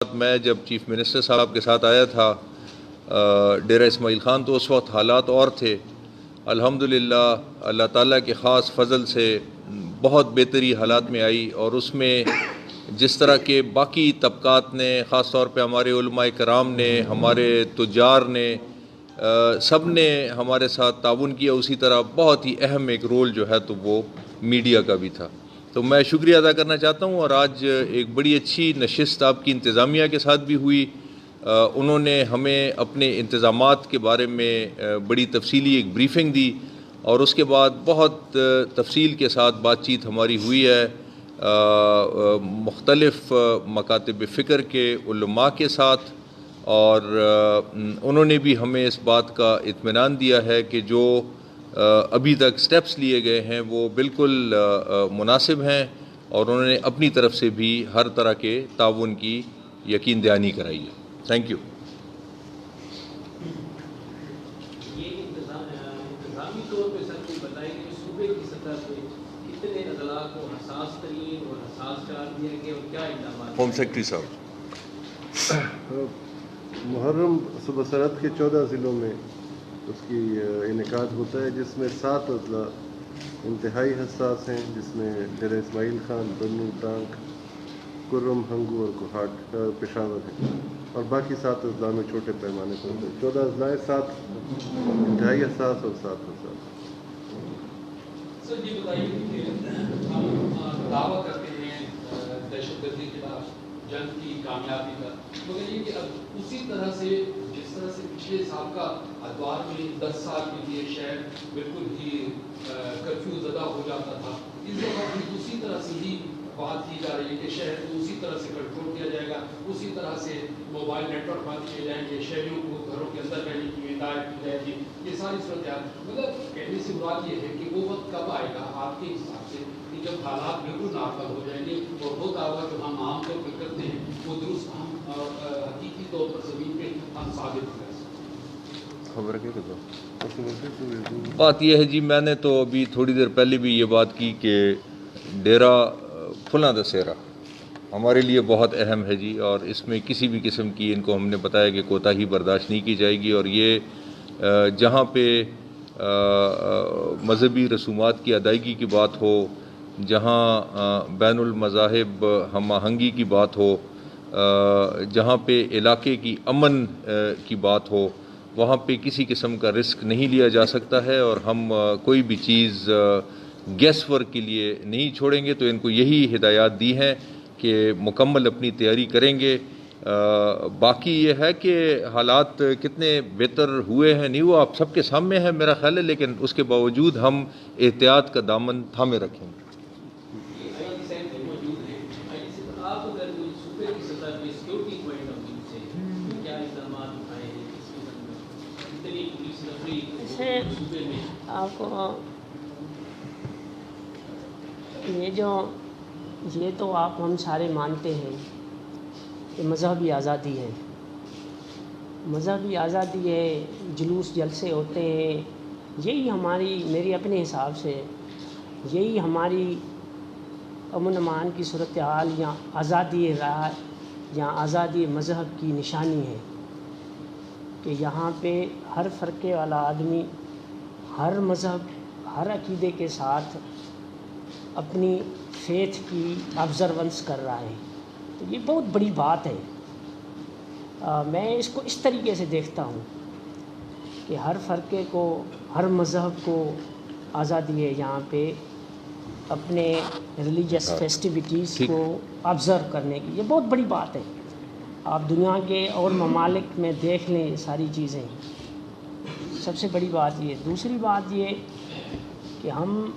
میں جب chief minister صاحب کے ساتھ آیا تھا ڈیرہ اسماعیل خان تو اس وقت حالات اور تھے۔ الحمدللہ اللہ تعالیٰ کے خاص فضل سے بہت بہتری حالات میں آئی، اور اس میں جس طرح کے باقی طبقات نے، خاص طور پہ ہمارے علماء کرام نے، ہمارے تجار نے، سب نے ہمارے ساتھ تعاون کیا، اسی طرح بہت ہی اہم ایک رول جو ہے تو وہ میڈیا کا بھی تھا۔ تو میں شکریہ ادا کرنا چاہتا ہوں، اور آج ایک بڑی اچھی نشست آپ کی انتظامیہ کے ساتھ بھی ہوئی۔ انہوں نے ہمیں اپنے انتظامات کے بارے میں بڑی تفصیلی ایک بریفنگ دی، اور اس کے بعد بہت تفصیل کے ساتھ بات چیت ہماری ہوئی ہے مختلف مکاتب فکر کے علماء کے ساتھ، اور انہوں نے بھی ہمیں اس بات کا اطمینان دیا ہے کہ جو ابھی تک سٹیپس لیے گئے ہیں وہ بالکل مناسب ہیں، اور انہوں نے اپنی طرف سے بھی ہر طرح کے تعاون کی یقین دہانی کرائی ہے۔ Thank you. یہ انتظامی طور پہ سر کو بتائیں کہ صوبے کی سطح پہ کتنے اضلاع کو حساس ترین اور حساس قرار دیا گیا اور کیا اقدامات؟ ہوم سیکرٹری صاحب۔ محرم صبح سرحد کے 14 ضلعوں میں اس کی انعقاد ہوتا ہے، جس میں 7 اضلاع انتہائی حساس ہیں، جس میں ڈیرہ اسماعیل خان، بنو، ٹانک، کرم، ہنگو اور کوہاٹ پشاور ہے، اور باقی 7 اضلاع میں چھوٹے پیمانے پر ہوتے ہیں۔ 14 اضلاع 7 انتہائی حساس اور 7 حساس۔ سر یہ بتائیے کہ ہم دعویٰ کرتے ہیں دہشت گردی کے خلاف جنگ کی کامیابی کا، مگر یہ کہ اب اسی طرح سے جس طرح سے پچھلے سال کا ادوار میں 10 سال کے لیے شہر بالکل ہی کرفیو زدہ ہو جاتا تھا، اس دفعہ بھی اسی طرح سے ہی بات کی جا رہی ہے کہ شہر کو اسی طرح سے کنٹرول کیا جائے گا، اسی طرح سے موبائل نیٹ ورک بند کیے جائیں گے، شہریوں کو گھروں کے اندر رہنے کی ہدایت کی جائے گی، یہ ساری صورتحال۔ مطلب کہنے سے مراد یہ ہے کہ وہ وقت کب آئے گا آپ کے حساب سے کہ جب حالات بالکل ناکافی ہو جائیں گے اور وہ دعویٰ جو ہم عام طور پہ کرتے ہیں وہ درست ہم حقیقی طور پر زمین پہ ہم ثابت کر سکتے ہیں؟ خبر ہے کہ بات یہ ہے جی، میں نے تو ابھی تھوڑی دیر پہلے بھی یہ بات کی کہ ڈیرہ فلاں دسہرہ ہمارے لیے بہت اہم ہے جی، اور اس میں کسی بھی قسم کی ان کو ہم نے بتایا کہ کوتاہی برداشت نہیں کی جائے گی، اور یہ جہاں پہ مذہبی رسومات کی ادائیگی کی بات ہو، جہاں بین المذاہب ہم آہنگی کی بات ہو، جہاں پہ علاقے کی امن کی بات ہو، وہاں پہ کسی قسم کا رسک نہیں لیا جا سکتا ہے، اور ہم کوئی بھی چیز گیس ورک کے لیے نہیں چھوڑیں گے۔ تو ان کو یہی ہدایات دی ہیں کہ مکمل اپنی تیاری کریں گے۔ باقی یہ ہے کہ حالات کتنے بہتر ہوئے ہیں نہیں وہ آپ سب کے سامنے ہے میرا خیال ہے، لیکن اس کے باوجود ہم احتیاط کا دامن تھامے رکھیں گے۔ آپ اگر صوبے کی سطح پہ سیکورٹی پوائنٹ آف ویو سے کیا اقدامات اٹھائے ہیں اس کے اتنی پولیس نفری صوبے میں؟ آپ کو یہ تو آپ ہم سارے مانتے ہیں کہ مذہبی آزادی ہے، مذہبی آزادی ہے، جلوس جلسے ہوتے ہیں، یہی میری اپنے حساب سے یہی ہماری امن امان کی صورتحال یا آزادی رائے یا آزادی مذہب کی نشانی ہے کہ یہاں پہ ہر فرقے والا آدمی ہر مذہب ہر عقیدے کے ساتھ اپنی فیتھ کی آبزرونس کر رہا ہے۔ تو یہ بہت بڑی بات ہے۔ میں اس کو اس طریقے سے دیکھتا ہوں کہ ہر فرقے کو ہر مذہب کو آزادی ہے یہاں پہ اپنے ریلیجس فیسٹیوٹیز کو آبزرو کرنے کی، یہ بہت بڑی بات ہے۔ آپ دنیا کے اور ممالک میں دیکھ لیں یہ ساری چیزیں، سب سے بڑی بات یہ۔ دوسری بات یہ کہ ہم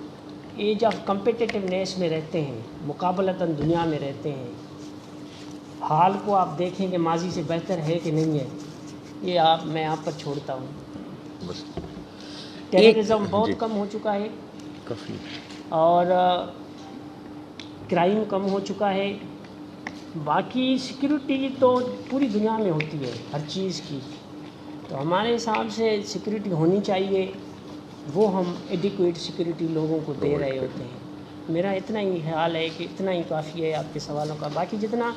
ایج آف کمپیٹیٹیونیس میں رہتے ہیں، مقابلتاً دنیا میں رہتے ہیں۔ حال کو آپ دیکھیں کہ ماضی سے بہتر ہے کہ نہیں ہے، یہ میں آپ پر چھوڑتا ہوں۔ ٹیررزم بہت کم ہو چکا ہے، اور کرائم کم ہو چکا ہے۔ باقی سیکیورٹی تو پوری دنیا میں ہوتی ہے ہر چیز کی، تو ہمارے حساب سے سیکیورٹی ہونی چاہیے، وہ ہم ایڈیکویٹ سیکیورٹی لوگوں کو دے رہے ہوتے ہیں۔ میرا اتنا ہی خیال ہے کہ اتنا ہی کافی ہے آپ کے سوالوں کا۔ باقی جتنا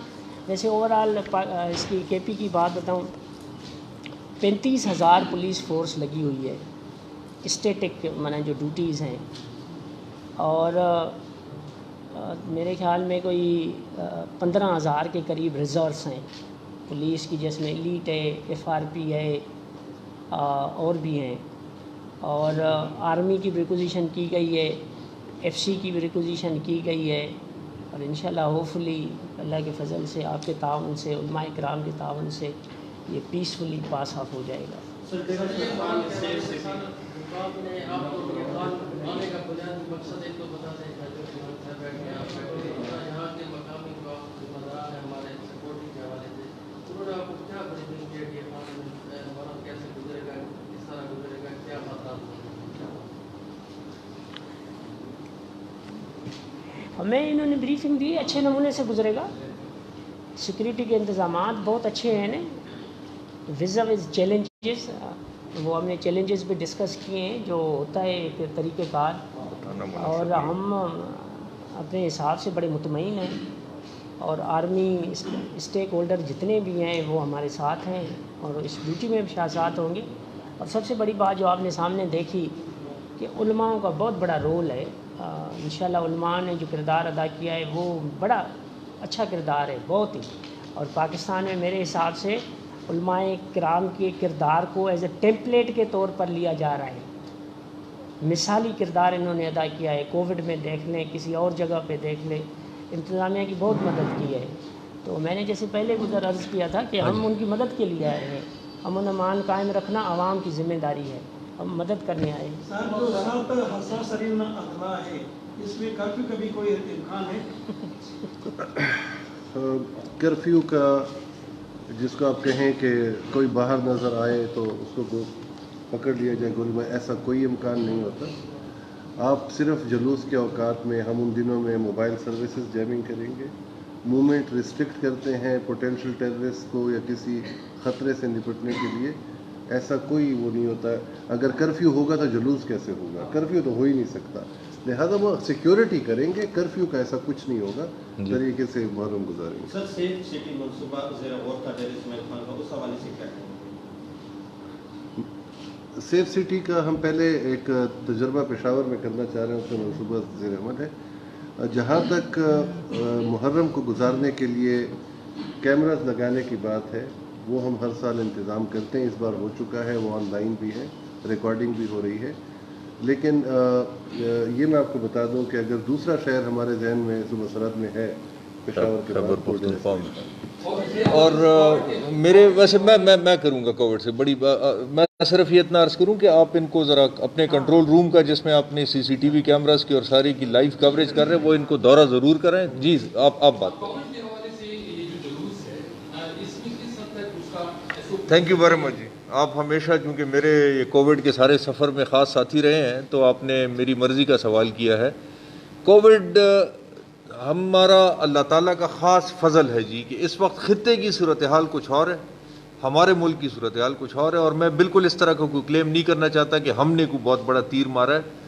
جیسے اوورال اس کی کے پی کی بات بتاؤں، 35,000 پولیس فورس لگی ہوئی ہے، اسٹیٹک مانے جو ڈیوٹیز ہیں، اور میرے خیال میں کوئی 15,000 کے قریب ریزروس ہیں پولیس کی، جس میں ایلیٹ ہے، ایف آر پی ہے، اور بھی ہیں، اور آرمی کی بھی ریکوزیشن کی گئی ہے، ایف سی کی بھی ریکوزیشن کی گئی ہے، اور انشاءاللہ ہوپفلی اللہ کے فضل سے، آپ کے تعاون سے، علماء کرام کے تعاون سے یہ پیسفلی پاس آف ہو جائے گا۔ آنے کا بنیادی مقصد ایک تو بتا دیں یہاں کے مقامی جو مدران ہیں ہمارے سیکورٹی کے حوالے سے، انہوں نے آپ کو کیا بریفنگ کیا کہ ہمارا کیسے گزرے گا، کس طرح گزرے گا، کیا خطرات ہمیں انہوں نے بریفنگ دی، اچھے نمونے سے گزرے گا، سیکورٹی کے انتظامات بہت اچھے ہیں، وز چیلنجز، وہ ہم نے چیلنجز بھی ڈسکس کیے ہیں جو ہوتا ہے ایک طریقہ کار، اور ہم اپنے حساب سے بڑے مطمئن ہیں، اور آرمی اسٹیک ہولڈر جتنے بھی ہیں وہ ہمارے ساتھ ہیں، اور اس ڈیوٹی میں بھی ساتھ ہوں گے۔ اور سب سے بڑی بات جو آپ نے سامنے دیکھی کہ علماء کا بہت بڑا رول ہے، انشاءاللہ علماء نے جو کردار ادا کیا ہے وہ بڑا اچھا کردار ہے بہت ہی، اور پاکستان میں میرے حساب سے علماء کرام کے کردار کو ایز اے ٹیمپلیٹ کے طور پر لیا جا رہا ہے، مثالی کردار انہوں نے ادا کیا ہے، کووڈ میں دیکھ لیں، کسی اور جگہ پہ دیکھ لیں، انتظامیہ کی بہت مدد کی ہے۔ تو میں نے جیسے پہلے گزر عرض کیا تھا کہ ہم ان کی مدد کے لیے آئے ہیں، امن و امان قائم رکھنا عوام کی ذمہ داری ہے، ہم مدد کرنے آئے ہیں۔ سر جو سب حساس ترین اضلاع ہے اس میں کرفیو کا بھی کوئی امکان ہے؟ کرفیو کا جس کو آپ کہیں کہ کوئی باہر نظر آئے تو اس کو پکڑ لیا جائے گول میں، ایسا کوئی امکان نہیں ہوتا۔ آپ صرف جلوس کے اوقات میں، ہم ان دنوں میں موبائل سروسز جیمنگ کریں گے، موومنٹ ریسٹرکٹ کرتے ہیں پوٹینشیل ٹیررسٹ کو یا کسی خطرے سے نپٹنے کے لیے، ایسا کوئی وہ نہیں ہوتا ہے۔ اگر کرفیو ہوگا تو جلوس کیسے ہوگا؟ کرفیو تو ہو ہی نہیں سکتا، لہذا وہ سیکیورٹی کریں گے، کرفیو کا ایسا کچھ نہیں ہوگا، طریقے سے محرم گزاریں گے۔ سر سیف سٹی منصوبہ زیر غور تھا ڈیر اسماعیل خان کا، اس حوالے سے کیا ہے؟ سیف سٹی کا ہم پہلے ایک تجربہ پشاور میں کرنا چاہ رہے ہیں، اس کا منصوبہ زیر عمل ہے۔ جہاں تک محرم کو گزارنے کے لیے کیمراز لگانے کی بات ہے، وہ ہم ہر سال انتظام کرتے ہیں، اس بار ہو چکا ہے، وہ آن لائن بھی ہے، ریکارڈنگ بھی ہو رہی ہے۔ لیکن یہ میں آپ کو بتا دوں کہ اگر دوسرا شہر ہمارے ذہن میں صوبہ سرحد میں ہے پشاور کے بعد، اور میرے ویسے میں کروں گا کووڈ سے بڑی میں صرف یہ اتنا عرض کروں کہ آپ ان کو ذرا اپنے کنٹرول روم کا جس میں آپ نے سی سی ٹی وی کیمراز کی اور ساری کی لائیو کوریج کر رہے ہیں، وہ ان کو دورہ ضرور کریں۔ جی آپ بات کریں۔ تھینک یو ویری مچ جی، آپ ہمیشہ چونکہ میرے یہ کووڈ کے سارے سفر میں خاص ساتھی رہے ہیں تو آپ نے میری مرضی کا سوال کیا ہے۔ کووڈ ہمارا اللہ تعالیٰ کا خاص فضل ہے جی کہ اس وقت خطے کی صورتحال کچھ اور ہے، ہمارے ملک کی صورتحال کچھ اور ہے، اور میں بالکل اس طرح کا کوئی کلیم نہیں کرنا چاہتا کہ ہم نے کوئی بہت بڑا تیر مارا ہے۔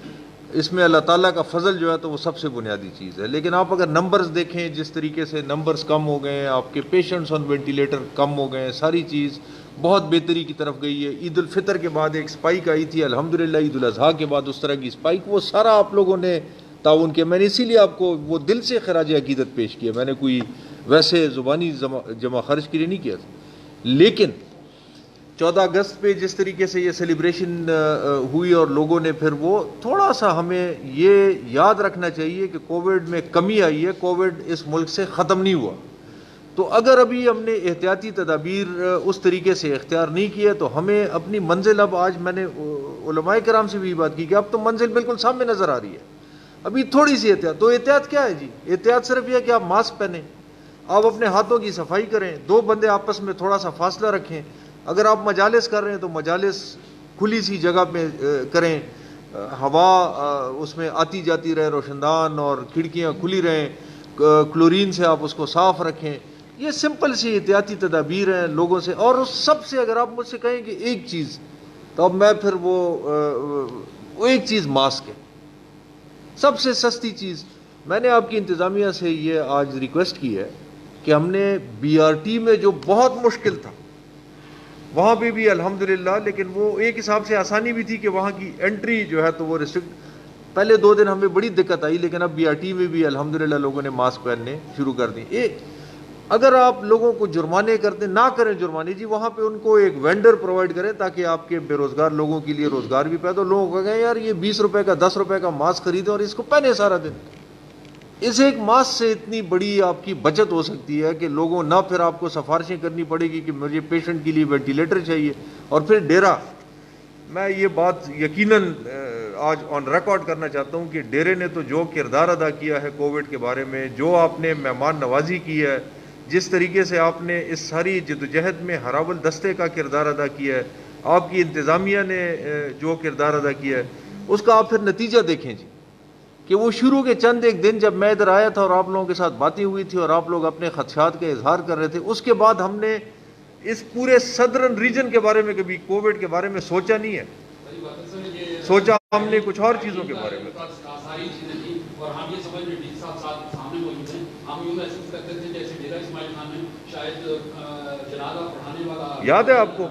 اس میں اللہ تعالیٰ کا فضل جو ہے تو وہ سب سے بنیادی چیز ہے۔ لیکن آپ اگر نمبرز دیکھیں، جس طریقے سے نمبرز کم ہو گئے ہیں، آپ کے پیشنٹس آن وینٹیلیٹر کم ہو گئے ہیں، ساری چیز بہت بہتری کی طرف گئی ہے۔ عید الفطر کے بعد ایک سپائک آئی تھی، الحمدللہ عید الاضحیٰ کے بعد اس طرح کی سپائک، وہ سارا آپ لوگوں نے تعاون کیا۔ میں نے اسی لیے آپ کو وہ دل سے خراج عقیدت پیش کیا، میں نے کوئی ویسے زبانی جمع خرچ کے لیے نہیں کیا تھا۔ لیکن 14 اگست پہ جس طریقے سے یہ سیلیبریشن ہوئی اور لوگوں نے پھر وہ تھوڑا سا ہمیں یہ یاد رکھنا چاہیے کہ کووڈ میں کمی آئی ہے، کووڈ اس ملک سے ختم نہیں ہوا۔ تو اگر ابھی ہم نے احتیاطی تدابیر اس طریقے سے اختیار نہیں کیا تو ہمیں اپنی منزل، اب آج میں نے علماء کرام سے بھی بات کی کہ اب تو منزل بالکل سامنے نظر آ رہی ہے، ابھی تھوڑی سی احتیاط۔ تو احتیاط کیا ہے جی؟ احتیاط صرف یہ کہ آپ ماسک پہنیں، آپ اپنے ہاتھوں کی صفائی کریں، 2 بندے آپس میں تھوڑا سا فاصلہ رکھیں، اگر آپ مجالس کر رہے ہیں تو مجالس کھلی سی جگہ پہ کریں، ہوا اس میں آتی جاتی رہے روشندان، اور کھڑکیاں کھلی رہیں، کلورین سے آپ اس کو صاف رکھیں۔ یہ سمپل سی احتیاطی تدابیر ہیں لوگوں سے۔ اور اس سب سے اگر آپ مجھ سے کہیں کہ ایک چیز، تو اب میں پھر وہ ایک چیز ماسک ہے، سب سے سستی چیز۔ میں نے آپ کی انتظامیہ سے یہ آج ریکویسٹ کی ہے کہ ہم نے BRT میں جو بہت مشکل تھا وہاں پہ بھی الحمدللہ، لیکن وہ ایک حساب سے آسانی بھی تھی کہ وہاں کی انٹری جو ہے تو وہ ریسٹرکٹ، پہلے 2 دن ہمیں بڑی دقت آئی، لیکن اب BRT میں بھی الحمدللہ لوگوں نے ماسک پہننے شروع کر دی۔ اگر آپ لوگوں کو جرمانے کرتے نہ کریں جرمانے جی، وہاں پہ ان کو ایک وینڈر پرووائڈ کریں تاکہ آپ کے بے روزگار لوگوں کے لیے روزگار بھی پیدا ہو، لوگوں کو کہیں یار یہ 20 روپے کا 10 روپے کا ماسک خریدیں اور اس کو پہنے سارا دن۔ اس ایک ماسک سے اتنی بڑی آپ کی بچت ہو سکتی ہے کہ لوگوں نہ پھر آپ کو سفارشیں کرنی پڑے گی کہ مجھے پیشنٹ کے لیے وینٹیلیٹر چاہیے، اور پھر ڈیرا۔ میں یہ بات یقیناً آج آن ریکارڈ کرنا چاہتا ہوں کہ ڈیرے نے تو جو کردار ادا کیا ہے کووڈ کے بارے میں، جو آپ نے مہمان نوازی کی ہے، جس طریقے سے آپ نے اس ساری جدوجہد میں ہراول دستے کا کردار ادا کیا ہے، آپ کی انتظامیہ نے جو کردار ادا کیا ہے، اس کا آپ پھر نتیجہ دیکھیں جی، کہ وہ شروع کے چند ایک دن جب میں ادھر آیا تھا اور آپ لوگوں کے ساتھ باتیں ہوئی تھی اور آپ لوگ اپنے خدشات کا اظہار کر رہے تھے، اس کے بعد ہم نے اس پورے صدرن ریجن کے بارے میں کبھی کووڈ کے بارے میں سوچا نہیں ہے، سوچا ہم نے کچھ اور چیزوں کے بارے میں۔ ساری چیزیں تھیں اور ہم یہ سمجھ رہے صاحب سامنے موجود ہیں، ہم یوں محسوس کرتے تھے جیسے ڈیرہ اسماعیل خان میں شاید جنازہ پڑھانے والا یاد ہے آپ کو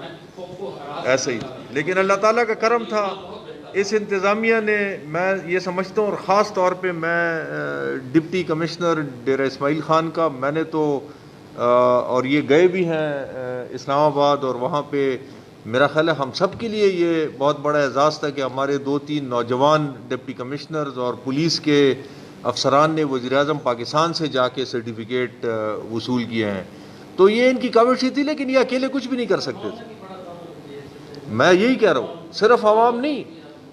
ایسے ہی، لیکن اللہ تعالیٰ کا کرم تھا، اس انتظامیہ نے، میں یہ سمجھتا ہوں، اور خاص طور پہ میں ڈپٹی کمشنر ڈیرہ اسماعیل خان کا، میں نے تو اور یہ گئے بھی ہیں اسلام آباد، اور وہاں پہ میرا خیال ہے ہم سب کے لیے یہ بہت بڑا اعزاز تھا کہ ہمارے 2-3 نوجوان ڈپٹی کمشنرز اور پولیس کے افسران نے وزیر اعظم پاکستان سے جا کے سرٹیفکیٹ وصول کیے ہیں، تو یہ ان کی کاوش ہی تھی، لیکن یہ اکیلے کچھ بھی نہیں کر سکتے تھے۔ میں یہی کہہ رہا ہوں، صرف عوام نہیں،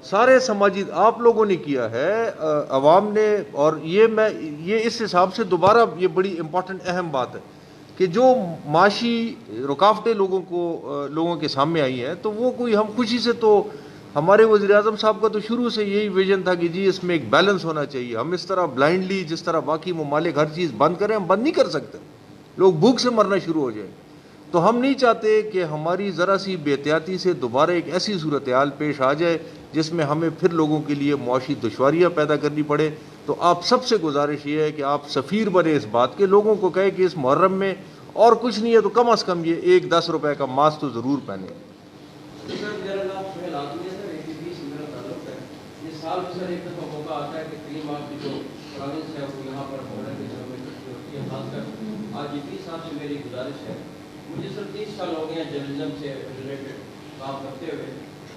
سارے سماجی آپ لوگوں نے کیا ہے، عوام نے، اور یہ اس حساب سے دوبارہ یہ بڑی امپورٹنٹ اہم بات ہے کہ جو معاشی رکاوٹیں لوگوں کے سامنے آئی ہیں، تو وہ کوئی ہم خوشی سے، تو ہمارے وزیر اعظم صاحب کا تو شروع سے یہی ویژن تھا کہ جی اس میں ایک بیلنس ہونا چاہیے، ہم اس طرح بلائنڈلی جس طرح باقی ممالک ہر چیز بند کریں، ہم بند نہیں کر سکتے، لوگ بھوک سے مرنا شروع ہو جائیں، تو ہم نہیں چاہتے کہ ہماری ذرا سی بے احتیاطی سے دوبارہ ایک ایسی صورتحال پیش آ جائے جس میں ہمیں پھر لوگوں کے لیے معاشی دشواریاں پیدا کرنی پڑے۔ تو آپ سب سے گزارش یہ ہے کہ آپ سفیر بنے اس بات کے، لوگوں کو کہے کہ اس محرم میں اور کچھ نہیں ہے تو کم از کم یہ 1-10 روپے کا ماسک تو ضرور پہنے۔ سال میں سر ایک دفعہ موقع آتا ہے کہ کریم آپ کی جو پروونس ہے وہ یہاں پر محرم کے دنوں میں اکٹھی ہوتی ہے، خاص کر آج 30 صاحب سے میری گزارش ہے، مجھے سر 30 سال ہو گئے ہیں جرنلزم سے ریلیٹڈ کام کرتے ہوئے،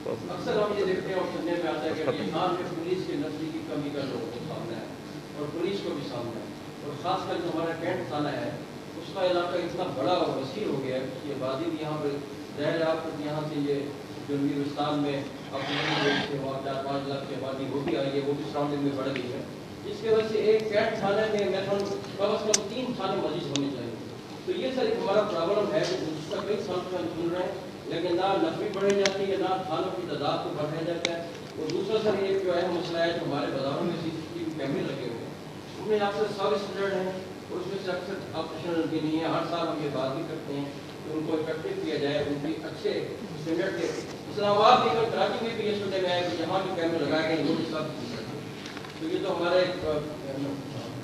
اکثر ہم یہ دیکھتے ہیں اور سننے میں آتا ہے کہ یہاں پہ پولیس کے نسلی کی کمی کا لوگوں کو سامنا ہے اور پولیس کو بھی سامنا ہے، اور خاص کر جو ہمارا کینٹ تھانہ ہے اس کا علاقہ اتنا بڑا اور وسیع ہو گیا ہے، اس کی آبادی بھی یہاں پر ظاہر ہے، آپ یہاں سے یہ جنوبی ہندوستان میں اپنے 4-5 لاکھ کی آبادی وہ بھی آئی ہے، وہ بھی سراؤنڈنگ میں بڑھ گئی ہے، جس کی وجہ سے ایک کینٹ تھانے میں کم از کم 3 تھانے مزید ہونے چاہیے۔ تو یہ سر ایک ہمارا پرابلم ہے کہ جس کا کئی سال سے ہم سن رہے ہیں، لیکن نہ نفی بڑھائی جاتی ہے، نہ تھانوں کی تعداد کو بڑھایا جاتا ہے، اور دوسرا سر یہ جو اہم مسئلہ ہے کہ ہمارے بازاروں میں CCTV کیمرے لگے ہوئے ہیں، اس میں اکثر سروس اسٹینڈرڈ ہیں اور اس میں سے اکثر آپریشنل بھی نہیں ہے، ہر سال ہم یہ بات بھی کرتے ہیں کہ ان کو افیکٹو کیا جائے، ان کی اچھے اسٹینڈرڈ کے۔ اسلام آباد میں کراچی میں بھی یہ سننے میں آیا کہ جہاں بھی کیمرے لگائے گئے انہوں نے سب، تو یہ تو ہمارا ایک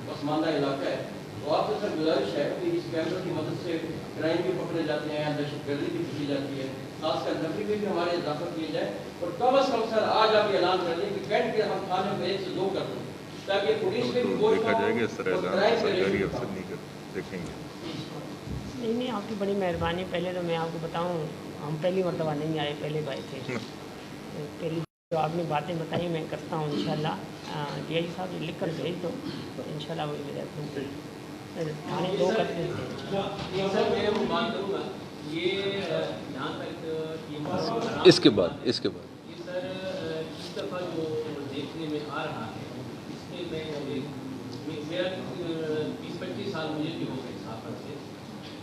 پسماندہ علاقہ ہے، تو آپ سے سر گزارش ہے کہ اس کیمروں کی مدد سے کرائم بھی پکڑے جاتے ہیں، دہشت گردی بھی پکڑی جاتی ہے، خاص کر نفی میں بھی ہمارے اضافہ کیا جائے، اور کم از کم سر آج آپ یہ اعلان کر دیں کہ کینٹ کے ہم تھانے کو 1 سے 2 کر دیں تاکہ پولیس پہ بھی بوجھ دیکھا جائے گا، اس طرح سرکاری افسر نہیں دیکھیں گے۔ نہیں، آپ کی بڑی مہربانی۔ پہلے تو میں آپ کو بتاؤں، ہم پہلی مرتبہ نہیں آئے، پہلے آئے تھے، پہلی جو آپ نے باتیں بتائی میں کرتا ہوں انشاءاللہ۔ ڈی آئی صاحب لکھ کر بھیج دو، انشاءاللہ وہی میرے تھانے 2 کر دیتے ہیں۔ سر میں بات کروں گا یہ جہاں تک اس کے بعد یہ سر اس دفعہ جو دیکھنے میں آ رہا ہے، اس میں میرا 20-25 سال مجھے بھی ہو گئے سفر سے،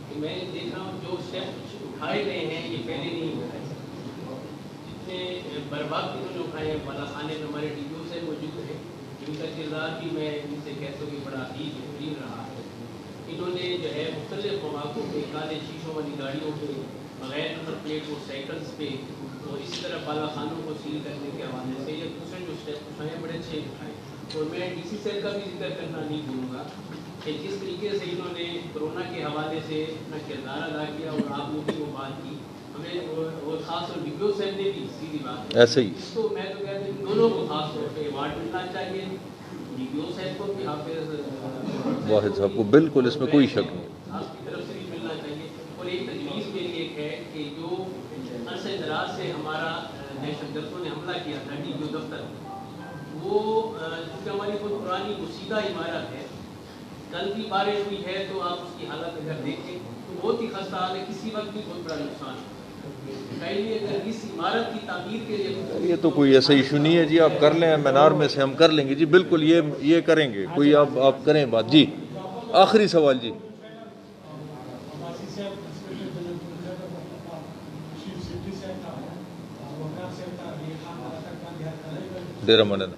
کہ میں دیکھ رہا ہوں جو اسٹیپ اٹھائے گئے ہیں یہ پہلے نہیں ہو رہے، جتنے برباد انہوں نے اٹھائے ہیں، بالا خانے میں ہمارے ڈی او سے موجود ہیں، ان کا کردار بھی میں ان سے کہتا ہوں کہ بڑا ہی بہترین رہا ہے۔ انہوں نے جو ہے مختلف مواقع پہ کالے شیشوں والی گاڑیوں پہ، بغیر نمبر پلیٹ اور سائیکلس پہ، اور اسی طرح بالا خانوں کو سیل کرنے کے حوالے سے یہ دوسرے جو اسٹیپ اٹھائے بڑے اچھے اٹھائے، اور میں ڈی سی سیل کا بھی ذکر کرنا نہیں بھولوں گا کہ جس طریقے سے انہوں نے کورونا کے حوالے سے اپنا کردار ادا کیا اور آپ لوگوں کی وہ بات کی ہمیں اور خاص طور ڈیو صاحب نے بھی سیدھی بات ایسے ہی اس کو میں تو کہتا ہوں دونوں کو خاص طور پہ ایوارڈ ملنا چاہیے، ڈیو صاحب کو بھی، حافظ واحد صاحب کو، بالکل اس میں کوئی شک نہیں۔ آپ کی طرف سے بھی ملنا چاہیے۔ اور ایک تجویز کے لیے ایک ہے کہ جو عرصہ دراز سے ہمارا دہشت گردوں نے حملہ کیا تھا ڈیو دفتر، وہ چونکہ ہماری کوئی پرانی گسیدہ عمارت ہے، کل بھی بارش ہوئی ہے تو آپ اس کی حالت اگر دیکھیں تو بہت ہی خستہ حال ہے، کسی وقت بھی بہت بڑا نقصان ہے۔ پہلے اگر اس عمارت کی تعمیر کے لیے یہ تو کوئی ایسا ایشو نہیں ہے جی، آپ کر لیں، مینار میں سے ہم کر لیں گے جی، بالکل یہ کریں گے، کوئی آپ کریں بات جی۔ آخری سوال جی۔ ڈیرہ مولانا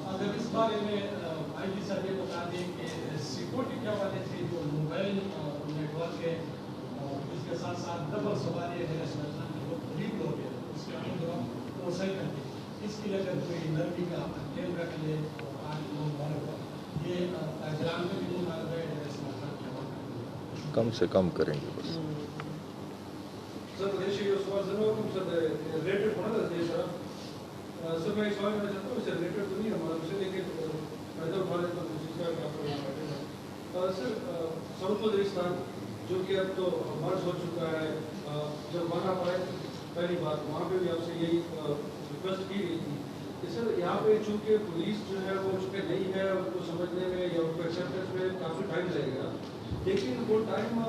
اگر اس بارے میں آئی جی صاحب یہ بتا دیں کہ سیکورٹی کے حوالے سے جو موبائل نیٹ ورک ہے اس کے ساتھ ساتھ ڈبل سواری ہے جو قریب لوگ ہیں اس کے اندر وہ صحیح کرتے ہیں، اس کے لیے اگر کوئی نرمی کا ٹیم رکھ لے یہ تاجران میں بھی مطالبہ ہے کم سے کم کریں گے بس۔ سر سوال سر ریلیٹڈ ہونا چاہیے سر میں ایک سوال کرنا چاہتا ہوں، اس سے ریلیٹڈ تو نہیں ہمارا اسے لیکن فائدہ اٹھا لیتا ہوں۔ سر ساؤتھ وزیرستان جو کہ اب تو مرض ہو چکا ہے، جب وہاں پر پہلی بات وہاں پہ بھی آپ سے یہی ریکویسٹ کی گئی تھی کہ سر یہاں پہ چونکہ پولیس جو ہے وہ چونکہ نہیں ہے، ان کو سمجھنے میں یا ان کو ایکسیپٹنس میں کافی ٹائم لگے گا، لیکن وہ ٹائم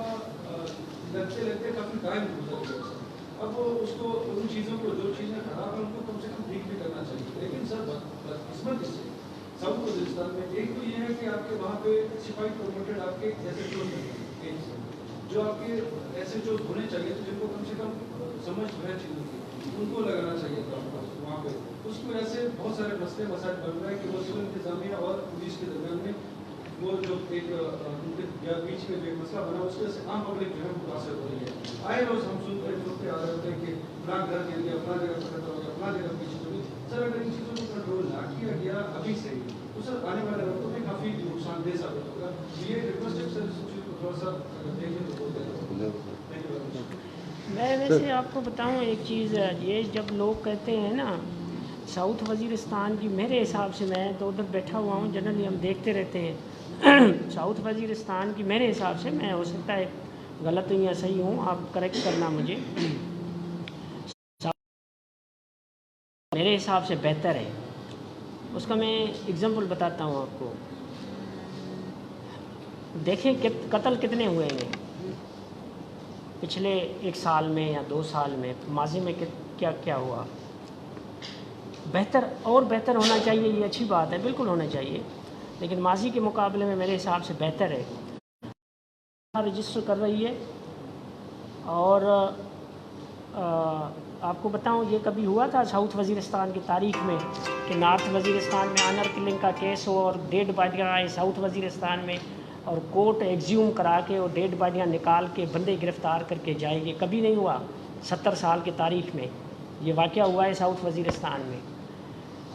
لگتے لگتے کافی ٹائم گزر گیا۔ اب اس کو ان چیزوں کو جو چیزیں خراب ہیں ان کو کم سے کم ٹھیک بھی کرنا چاہیے، لیکن سر بدقسمت اس سے ساؤتھ وزیرستان میں ایک تو یہ ہے کہ آپ کے وہاں پہ سپاہی پروموٹڈ آپ کے ایس ایچ اوز جو آپ کے ایس ایچ اوز ہونے چاہیے تو جن کو کم سے کم سمجھ ہے چیزوں کی ان کو لگانا چاہیے تھا وہاں پہ۔ اس کی وجہ سے بہت سارے مسئلے مسائل بن رہے ہیں کہ وہ سول انتظامیہ اور پولیس کے درمیان میں وہ جو ایک ان کے بیچ میں جو ایک مسئلہ بنا اس کی وجہ سے عام پبلک جو ہے متاثر ہو رہی ہے۔ آئے روز ہم سنتے آ رہے ہوتے ہیں کہ اپنا گھر گر گیا، اپنا جگہ پکڑا ہو گیا، اپنا جگہ پیچھے ہو گئی۔ سر اگر ان چیزوں کو کنٹرول نہ کیا گیا ابھی سے تو سر آنے والے وقتوں میں کافی نقصان دہ ثابت ہوگا۔ یہ ریکویسٹ ہے سر اس چیز کو تھوڑا سا دیکھیں تو بہت میں ویسے آپ کو بتاؤں ایک چیز، یہ جب لوگ کہتے ہیں نا ساؤتھ وزیرستان کی، میرے حساب سے میں تو ادھر بیٹھا ہوا ہوں، جنرلی ہم دیکھتے رہتے ہیں ساؤتھ وزیرستان کی، میرے حساب سے، میں ہو سکتا ہے غلط ہوں یا صحیح ہوں، آپ کریکٹ کرنا مجھے، میرے حساب سے بہتر ہے۔ اس کا میں اگزامپل بتاتا ہوں آپ کو۔ دیکھیں قتل کتنے ہوئے ہیں پچھلے 1 سال میں یا 2 سال میں، ماضی میں کیا کیا ہوا۔ بہتر اور بہتر ہونا چاہیے، یہ اچھی بات ہے، بالکل ہونا چاہیے، لیکن ماضی کے مقابلے میں میرے حساب سے بہتر ہے۔ رجسٹر کر رہی ہے، اور آپ کو بتاؤں یہ کبھی ہوا تھا ساؤتھ وزیرستان کی تاریخ میں کہ نارتھ وزیرستان میں آنر کلنگ کا کیس ہو اور ڈیڈ باڈیاں آئیں ساؤتھ وزیرستان میں، اور کورٹ ایگزیوم کرا کے اور ڈیڈ باڈیاں نکال کے بندے گرفتار کر کے جائے، یہ کبھی نہیں ہوا 70 سال کی تاریخ میں۔ یہ واقعہ ہوا ہے ساؤتھ وزیرستان میں،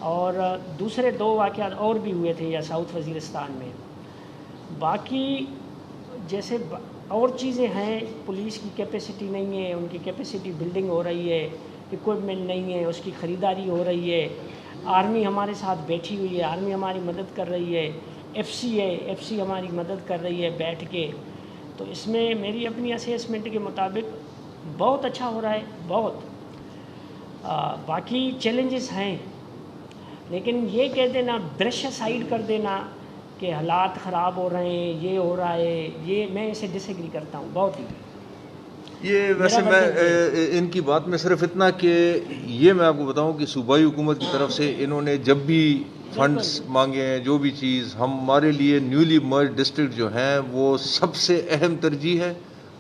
اور دوسرے 2 واقعات اور بھی ہوئے تھے یا ساؤتھ وزیرستان میں۔ باقی جیسے اور چیزیں ہیں، پولیس کی کیپیسٹی نہیں ہے، ان کی کیپیسٹی بلڈنگ ہو رہی ہے، اکوپمنٹ نہیں ہے، اس کی خریداری ہو رہی ہے، آرمی ہمارے ساتھ بیٹھی ہوئی ہے، آرمی ہماری مدد کر رہی ہے، ایف سی ہے، ایف سی ہماری مدد کر رہی ہے بیٹھ کے، تو اس میں میری اپنی اسیسمنٹ کے مطابق بہت اچھا ہو رہا ہے، بہت۔ باقی چیلنجز ہیں، لیکن یہ کہہ دینا، برش سائڈ کر دینا کہ حالات خراب ہو رہے ہیں، یہ ہو رہا ہے، یہ میں اسے ڈس ایگری کرتا ہوں بہت ہی۔ یہ ویسے میں ان کی بات میں صرف اتنا کہ یہ میں آپ کو بتاؤں کہ صوبائی حکومت کی طرف سے انہوں نے جب بھی فنڈز مانگے ہیں، جو بھی چیز، ہمارے لیے نیولی مرج ڈسٹرکٹ جو ہیں وہ سب سے اہم ترجیح ہے،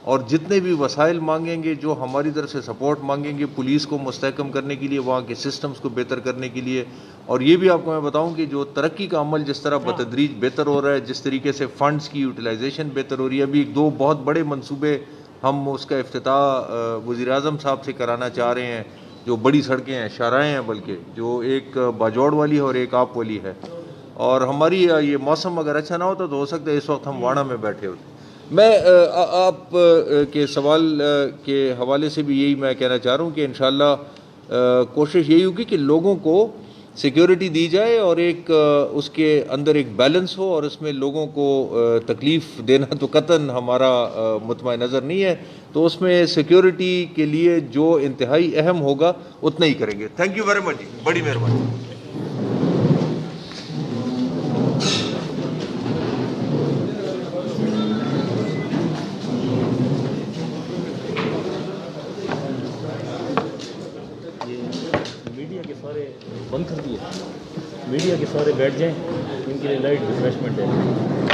اور جتنے بھی وسائل مانگیں گے، جو ہماری طرف سے سپورٹ مانگیں گے پولیس کو مستحکم کرنے کے لیے، وہاں کے سسٹمز کو بہتر کرنے کے لیے. اور یہ بھی آپ کو میں بتاؤں کہ جو ترقی کا عمل جس طرح بتدریج بہتر ہو رہا ہے، جس طریقے سے فنڈز کی یوٹیلائزیشن بہتر ہو رہی ہے، ابھی 2 بہت بڑے منصوبے ہم اس کا افتتاح وزیر اعظم صاحب سے کرانا چاہ رہے ہیں، جو بڑی سڑکیں ہیں، شاہراہیں ہیں، بلکہ جو ایک باجوڑ والی ہے اور ایک آپ والی ہے. اور ہماری یہ موسم اگر اچھا نہ ہوتا تو ہو سکتا ہے اس وقت ہم واڑہ میں بیٹھے ہوتے. میں آپ کے سوال کے حوالے سے بھی یہی میں کہنا چاہ رہا ہوں کہ انشاءاللہ کوشش یہی ہوگی کہ لوگوں کو سیکیورٹی دی جائے اور ایک اس کے اندر ایک بیلنس ہو، اور اس میں لوگوں کو تکلیف دینا تو قطعاً ہمارا مطمع نظر نہیں ہے. تو اس میں سیکیورٹی کے لیے جو انتہائی اہم ہوگا اتنا ہی کریں گے. تھینک یو ویری مچ جی، بڑی مہربانی. میڈیا کے سارے بند کر دیے، میڈیا کے سارے بیٹھ جائیں، ان کے لیے لائٹ ریفریشمنٹ ہے.